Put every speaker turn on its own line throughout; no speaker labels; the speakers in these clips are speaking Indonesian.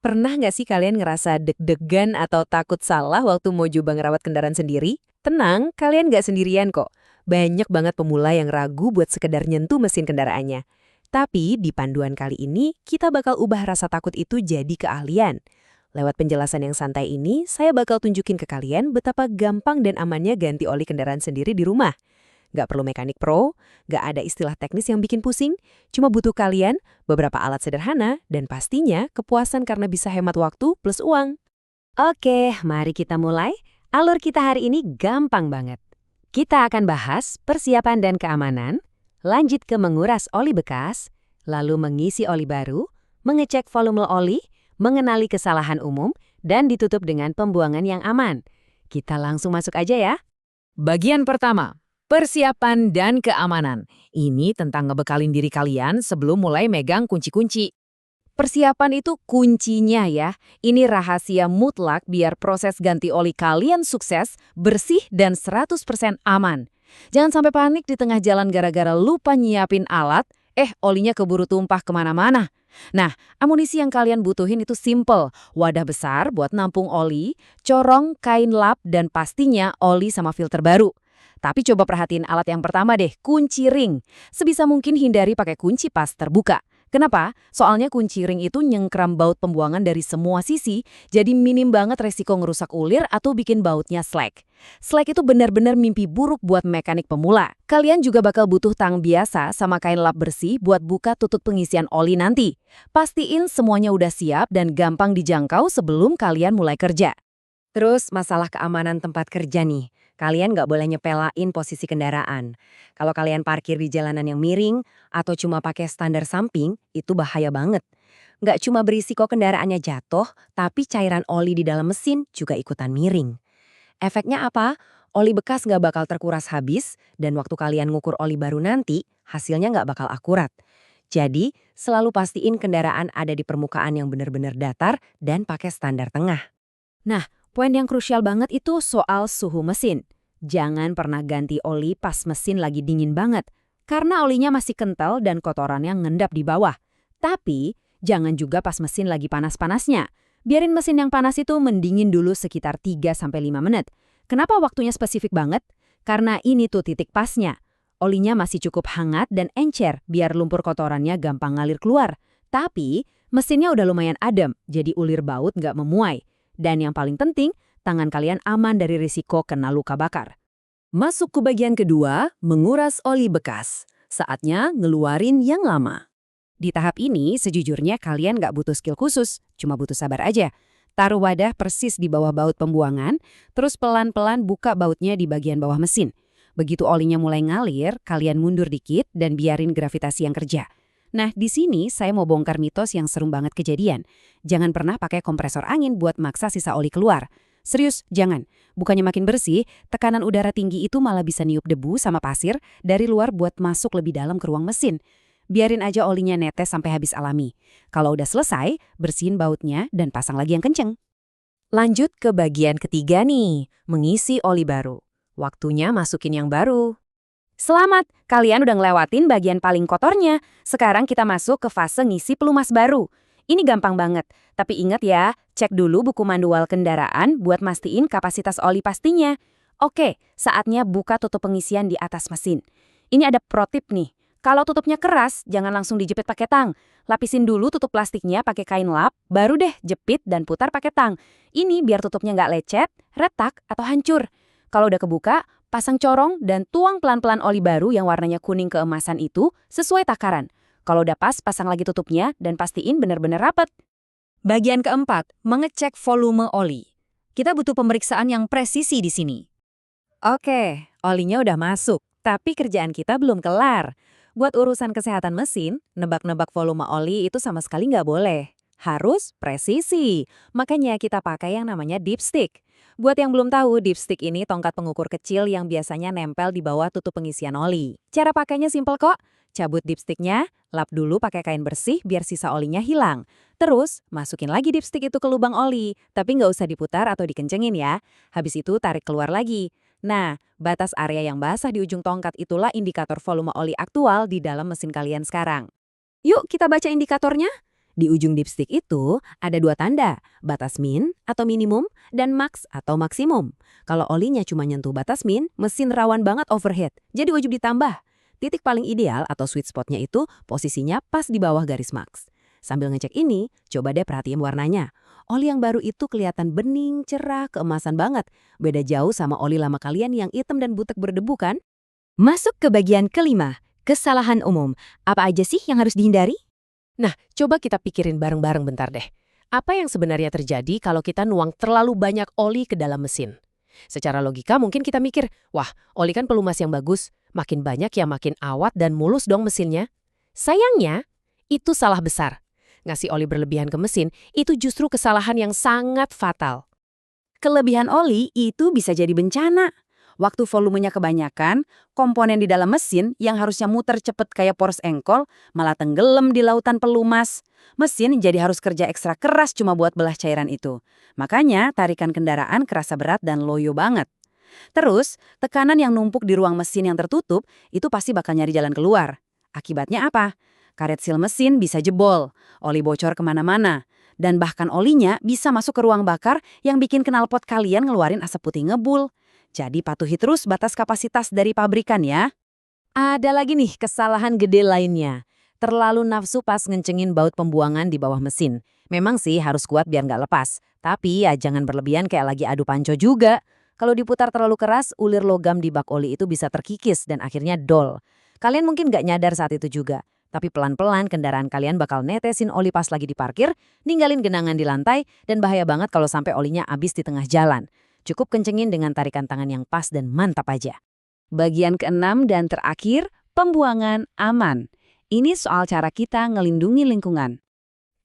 Pernah nggak sih kalian ngerasa deg-degan atau takut salah waktu mau coba ngerawat kendaraan sendiri? Tenang, kalian nggak sendirian kok. Banyak banget pemula yang ragu buat sekedar nyentuh mesin kendaraannya. Tapi di panduan kali ini, kita bakal ubah rasa takut itu jadi keahlian. Lewat penjelasan yang santai ini, saya bakal tunjukin ke kalian betapa gampang dan amannya ganti oli kendaraan sendiri di rumah. Nggak perlu mekanik pro, nggak ada istilah teknis yang bikin pusing, cuma butuh kalian, beberapa alat sederhana, dan pastinya kepuasan karena bisa hemat waktu plus uang. Oke, mari kita mulai. Alur kita hari ini gampang banget. Kita akan bahas persiapan dan keamanan, lanjut ke menguras oli bekas, lalu mengisi oli baru, mengecek volume oli, mengenali kesalahan umum, dan ditutup dengan pembuangan yang aman. Kita langsung masuk aja ya.
Bagian pertama, persiapan dan keamanan. Ini tentang ngebekalin diri kalian sebelum mulai megang kunci-kunci.
Persiapan itu kuncinya ya. Ini rahasia mutlak biar proses ganti oli kalian sukses, bersih, dan 100% aman. Jangan sampai panik di tengah jalan gara-gara lupa nyiapin alat, olinya keburu tumpah kemana-mana. Nah, amunisi yang kalian butuhin itu simple. Wadah besar buat nampung oli, corong, kain lap, dan pastinya oli sama filter baru. Tapi coba perhatiin alat yang pertama deh, kunci ring. Sebisa mungkin hindari pakai kunci pas terbuka. Kenapa? Soalnya kunci ring itu nyengkram baut pembuangan dari semua sisi, jadi minim banget resiko ngerusak ulir atau bikin bautnya slack. Slack itu benar-benar mimpi buruk buat mekanik pemula. Kalian juga bakal butuh tang biasa sama kain lap bersih buat buka tutup pengisian oli nanti. Pastiin semuanya udah siap dan gampang dijangkau sebelum kalian mulai kerja. Terus masalah keamanan tempat kerja nih. Kalian nggak boleh nyepelain posisi kendaraan. Kalau kalian parkir di jalanan yang miring atau cuma pakai standar samping, itu bahaya banget. Nggak cuma berisiko kendaraannya jatuh, tapi cairan oli di dalam mesin juga ikutan miring. Efeknya apa? Oli bekas nggak bakal terkuras habis, dan waktu kalian ngukur oli baru nanti, hasilnya nggak bakal akurat. Jadi, selalu pastiin kendaraan ada di permukaan yang benar-benar datar dan pakai standar tengah. Nah, poin yang krusial banget itu soal suhu mesin. Jangan pernah ganti oli pas mesin lagi dingin banget, karena olinya masih kental dan kotorannya ngendap di bawah. Tapi, jangan juga pas mesin lagi panas-panasnya. Biarin mesin yang panas itu mendingin dulu sekitar 3-5 menit. Kenapa waktunya spesifik banget? Karena ini tuh titik pasnya. Olinya masih cukup hangat dan encer biar lumpur kotorannya gampang ngalir keluar. Tapi, mesinnya udah lumayan adem, jadi ulir baut nggak memuai. Dan yang paling penting, tangan kalian aman dari risiko kena luka bakar. Masuk ke bagian kedua, menguras oli bekas. Saatnya ngeluarin yang lama. Di tahap ini, sejujurnya kalian nggak butuh skill khusus, cuma butuh sabar aja. Taruh wadah persis di bawah baut pembuangan, terus pelan-pelan buka bautnya di bagian bawah mesin. Begitu olinya mulai ngalir, kalian mundur dikit dan biarin gravitasi yang kerja. Nah, di sini saya mau bongkar mitos yang serem banget kejadian. Jangan pernah pakai kompresor angin buat maksa sisa oli keluar. Serius, jangan. Bukannya makin bersih, tekanan udara tinggi itu malah bisa niup debu sama pasir dari luar buat masuk lebih dalam ke ruang mesin. Biarin aja olinya netes sampai habis alami. Kalau udah selesai, bersihin bautnya dan pasang lagi yang kenceng. Lanjut ke bagian ketiga nih, mengisi oli baru. Waktunya masukin yang baru. Selamat, kalian udah ngelewatin bagian paling kotornya. Sekarang kita masuk ke fase ngisi pelumas baru. Ini gampang banget, tapi ingat ya, cek dulu buku manual kendaraan buat mastiin kapasitas oli pastinya. Oke, saatnya buka tutup pengisian di atas mesin. Ini ada pro tip nih. Kalau tutupnya keras, jangan langsung dijepit pakai tang. Lapisin dulu tutup plastiknya pakai kain lap, baru deh jepit dan putar pakai tang. Ini biar tutupnya nggak lecet, retak, atau hancur. Kalau udah kebuka, pasang corong dan tuang pelan-pelan oli baru yang warnanya kuning keemasan itu sesuai takaran. Kalau udah pas, pasang lagi tutupnya dan pastiin benar-benar rapat. Bagian keempat, mengecek volume oli. Kita butuh pemeriksaan yang presisi di sini. Oke, olinya udah masuk, tapi kerjaan kita belum kelar. Buat urusan kesehatan mesin, nebak-nebak volume oli itu sama sekali nggak boleh. Harus presisi. Makanya kita pakai yang namanya dipstick. Buat yang belum tahu, dipstick ini tongkat pengukur kecil yang biasanya nempel di bawah tutup pengisian oli. Cara pakainya simpel kok. Cabut dipsticknya, lap dulu pakai kain bersih biar sisa olinya hilang. Terus, masukin lagi dipstick itu ke lubang oli, tapi nggak usah diputar atau dikencengin ya. Habis itu tarik keluar lagi. Nah, batas area yang basah di ujung tongkat itulah indikator volume oli aktual di dalam mesin kalian sekarang. Yuk kita baca indikatornya.
Di ujung dipstick itu ada 2 tanda, batas min atau minimum dan max atau maksimum. Kalau olinya cuma nyentuh batas min, mesin rawan banget overheat, jadi wajib ditambah. Titik paling ideal atau sweet spotnya itu posisinya pas di bawah garis max. Sambil ngecek ini, coba deh perhatiin warnanya. Oli yang baru itu kelihatan bening, cerah, keemasan banget. Beda jauh sama oli lama kalian yang hitam dan butek berdebu kan?
Masuk ke bagian kelima, kesalahan umum. Apa aja sih yang harus dihindari?
Nah, coba kita pikirin bareng-bareng bentar deh. Apa yang sebenarnya terjadi kalau kita nuang terlalu banyak oli ke dalam mesin? Secara logika mungkin kita mikir, wah, oli kan pelumas yang bagus, makin banyak ya makin awet dan mulus dong mesinnya. Sayangnya, itu salah besar. Ngasih oli berlebihan ke mesin, itu justru kesalahan yang sangat fatal.
Kelebihan oli itu bisa jadi bencana. Waktu volumenya kebanyakan, komponen di dalam mesin yang harusnya muter cepet kayak poros engkol malah tenggelam di lautan pelumas. Mesin jadi harus kerja ekstra keras cuma buat belah cairan itu. Makanya tarikan kendaraan kerasa berat dan loyo banget. Terus, tekanan yang numpuk di ruang mesin yang tertutup itu pasti bakal nyari jalan keluar. Akibatnya apa? Karet sil mesin bisa jebol, oli bocor kemana-mana, dan bahkan olinya bisa masuk ke ruang bakar yang bikin knalpot kalian ngeluarin asap putih ngebul. Jadi patuhi terus batas kapasitas dari pabrikan ya.
Ada lagi nih kesalahan gede lainnya. Terlalu nafsu pas ngencengin baut pembuangan di bawah mesin. Memang sih harus kuat biar nggak lepas. Tapi ya jangan berlebihan kayak lagi adu panco juga. Kalau diputar terlalu keras, ulir logam di bak oli itu bisa terkikis dan akhirnya dol. Kalian mungkin nggak nyadar saat itu juga. Tapi pelan-pelan kendaraan kalian bakal netesin oli pas lagi diparkir, ninggalin genangan di lantai, dan bahaya banget kalau sampai olinya habis di tengah jalan. Cukup kencengin dengan tarikan tangan yang pas dan mantap aja. Bagian keenam dan terakhir, pembuangan aman. Ini soal cara kita ngelindungi lingkungan.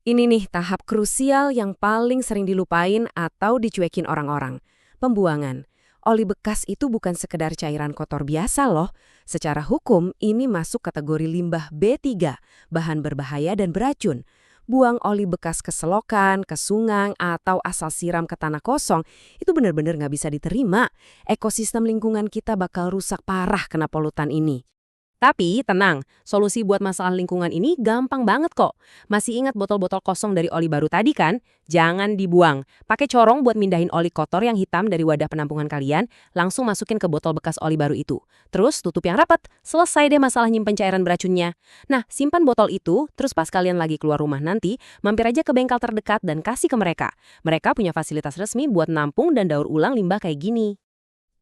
Ini nih tahap krusial yang paling sering dilupain atau dicuekin orang-orang. Pembuangan. Oli bekas itu bukan sekedar cairan kotor biasa loh. Secara hukum, ini masuk kategori limbah B3, bahan berbahaya dan beracun. Buang oli bekas ke selokan, ke sungai, atau asal siram ke tanah kosong, itu benar-benar nggak bisa diterima. Ekosistem lingkungan kita bakal rusak parah kena polutan ini. Tapi tenang, solusi buat masalah lingkungan ini gampang banget kok. Masih ingat botol-botol kosong dari oli baru tadi kan? Jangan dibuang. Pakai corong buat mindahin oli kotor yang hitam dari wadah penampungan kalian, langsung masukin ke botol bekas oli baru itu. Terus tutup yang rapat, selesai deh masalah nyimpen cairan beracunnya. Nah, simpan botol itu, terus pas kalian lagi keluar rumah nanti, mampir aja ke bengkel terdekat dan kasih ke mereka. Mereka punya fasilitas resmi buat nampung dan daur ulang limbah kayak gini.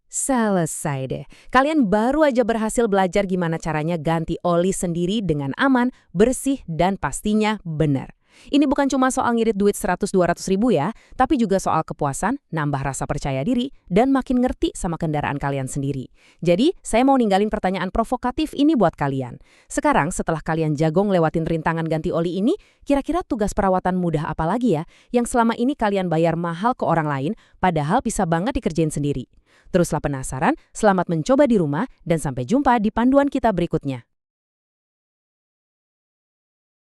Selesai deh. Kalian baru aja berhasil belajar gimana caranya ganti oli sendiri dengan aman, bersih, dan pastinya benar. Ini bukan cuma soal ngirit duit 100-200 ribu ya, tapi juga soal kepuasan, nambah rasa percaya diri, dan makin ngerti sama kendaraan kalian sendiri. Jadi, saya mau ninggalin pertanyaan provokatif ini buat kalian. Sekarang, setelah kalian jago ngelewatin rintangan ganti oli ini, kira-kira tugas perawatan mudah apa lagi ya, yang selama ini kalian bayar mahal ke orang lain, padahal bisa banget dikerjain sendiri. Teruslah penasaran, selamat mencoba di rumah, dan sampai jumpa di panduan kita berikutnya.